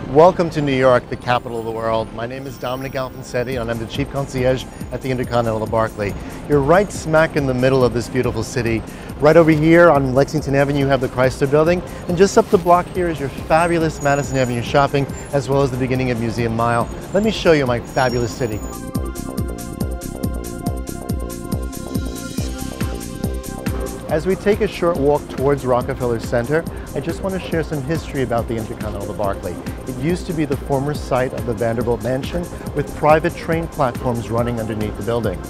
Welcome to New York, the capital of the world. My name is Dominic Alfonsetti and I'm the Chief Concierge at the Intercontinental Barclay. You're right smack in the middle of this beautiful city. Right over here on Lexington Avenue you have the Chrysler Building, and just up the block here is your fabulous Madison Avenue shopping, as well as the beginning of Museum Mile. Let me show you my fabulous city. As we take a short walk towards Rockefeller Center, I just want to share some history about the Intercontinental Barclay. It used to be the former site of the Vanderbilt Mansion, with private train platforms running underneath the building.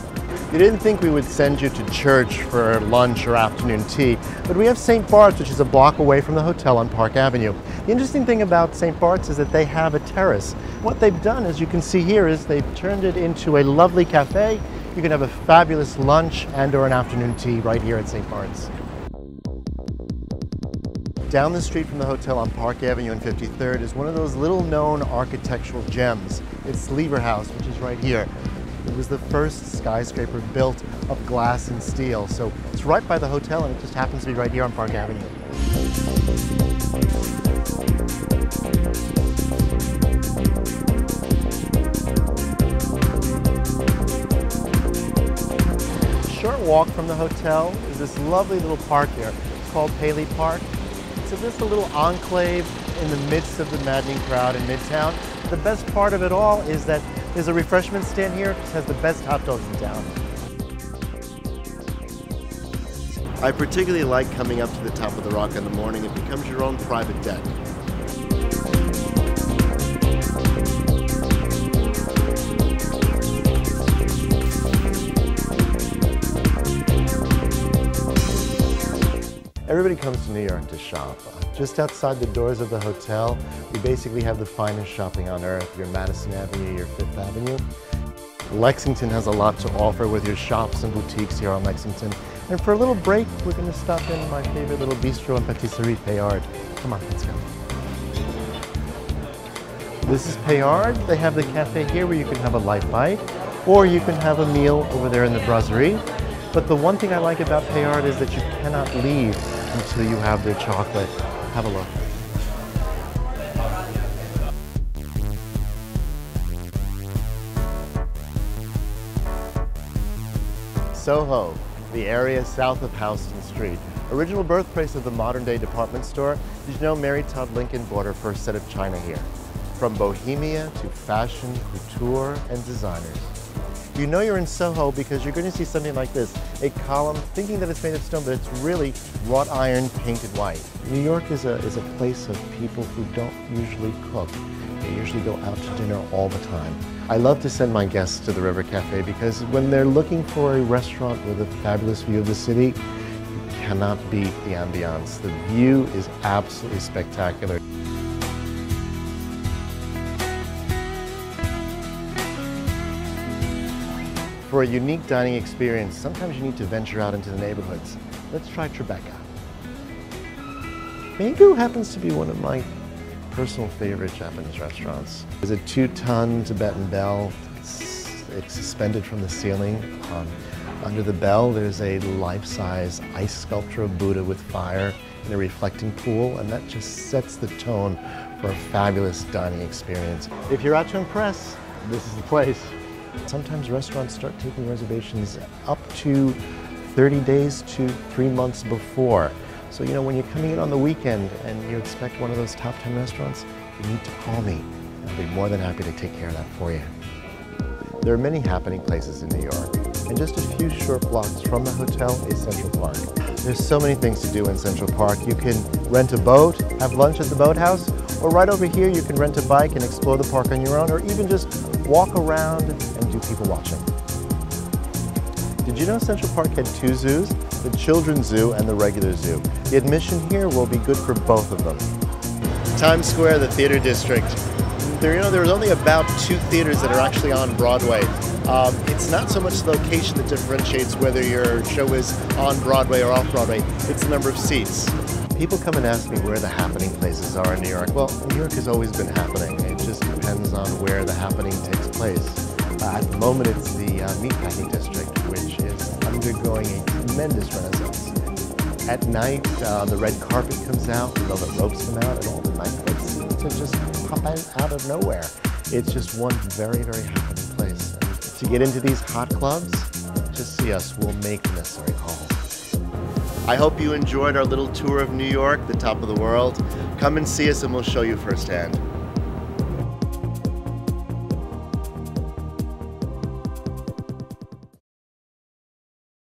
You didn't think we would send you to church for lunch or afternoon tea, but we have St. Bart's, which is a block away from the hotel on Park Avenue. The interesting thing about St. Bart's is that they have a terrace. What they've done, as you can see here, is they've turned it into a lovely cafe. You can have a fabulous lunch and or an afternoon tea right here at St. Bart's. Down the street from the hotel on Park Avenue and 53rd is one of those little-known architectural gems. It's Lever House, which is right here. It was the first skyscraper built of glass and steel, so it's right by the hotel and it just happens to be right here on Park Avenue. Short walk from the hotel is this lovely little park here. It's called Paley Park. It's just a little enclave in the midst of the maddening crowd in Midtown. The best part of it all is that there's a refreshment stand here. It has the best hot dogs in town. I particularly like coming up to the top of the Rock in the morning. It becomes your own private deck. Everybody comes to New York to shop. Just outside the doors of the hotel, we basically have the finest shopping on earth, your Madison Avenue, your Fifth Avenue. Lexington has a lot to offer with your shops and boutiques here on Lexington. And for a little break, we're going to stop in my favorite little bistro and patisserie, Payard. Come on, let's go. This is Payard. They have the cafe here where you can have a light bite, or you can have a meal over there in the brasserie. But the one thing I like about Payard is that you cannot leave until you have their chocolate. Have a look. Soho, the area south of Houston Street. Original birthplace of the modern-day department store. Did you know Mary Todd Lincoln bought her first set of china here? From bohemia to fashion, couture, and designers. You know you're in Soho because you're going to see something like this, a column thinking that it's made of stone, but it's really wrought iron painted white. New York is a place of people who don't usually cook. They usually go out to dinner all the time. I love to send my guests to the River Cafe because when they're looking for a restaurant with a fabulous view of the city, you cannot beat the ambiance. The view is absolutely spectacular. For a unique dining experience, sometimes you need to venture out into the neighborhoods. Let's try Tribeca. Meigu happens to be one of my personal favorite Japanese restaurants. There's a 2-ton Tibetan bell. It's suspended from the ceiling. Under the bell, there's a life-size ice sculpture of Buddha with fire in a reflecting pool, and that just sets the tone for a fabulous dining experience. If you're out to impress, this is the place. Sometimes restaurants start taking reservations up to 30 days to 3 months before. So, you know, when you're coming in on the weekend and you expect one of those top 10 restaurants, you need to call me. I'll be more than happy to take care of that for you. There are many happening places in New York, and just a few short blocks from the hotel is Central Park. There's so many things to do in Central Park. You can rent a boat, have lunch at the boathouse, or right over here you can rent a bike and explore the park on your own, or even just walk around and do people watching. Did you know Central Park had 2 zoos? The Children's Zoo and the regular zoo. The admission here will be good for both of them. Times Square, the theater district. There's only about 2 theaters that are actually on Broadway. It's not so much the location that differentiates whether your show is on Broadway or off Broadway, it's the number of seats. People come and ask me where the happening places are in New York. Well, New York has always been happening. It just depends on where the happening takes place. At the moment, it's the Meatpacking District, which is undergoing a tremendous renaissance. At night, the red carpet comes out, the velvet ropes come out, and all the nightclubs seem to just pop out of nowhere. It's just one very, very happening place. And to get into these hot clubs, just see us. We'll make the necessary calls. I hope you enjoyed our little tour of New York, the top of the world. Come and see us and we'll show you firsthand.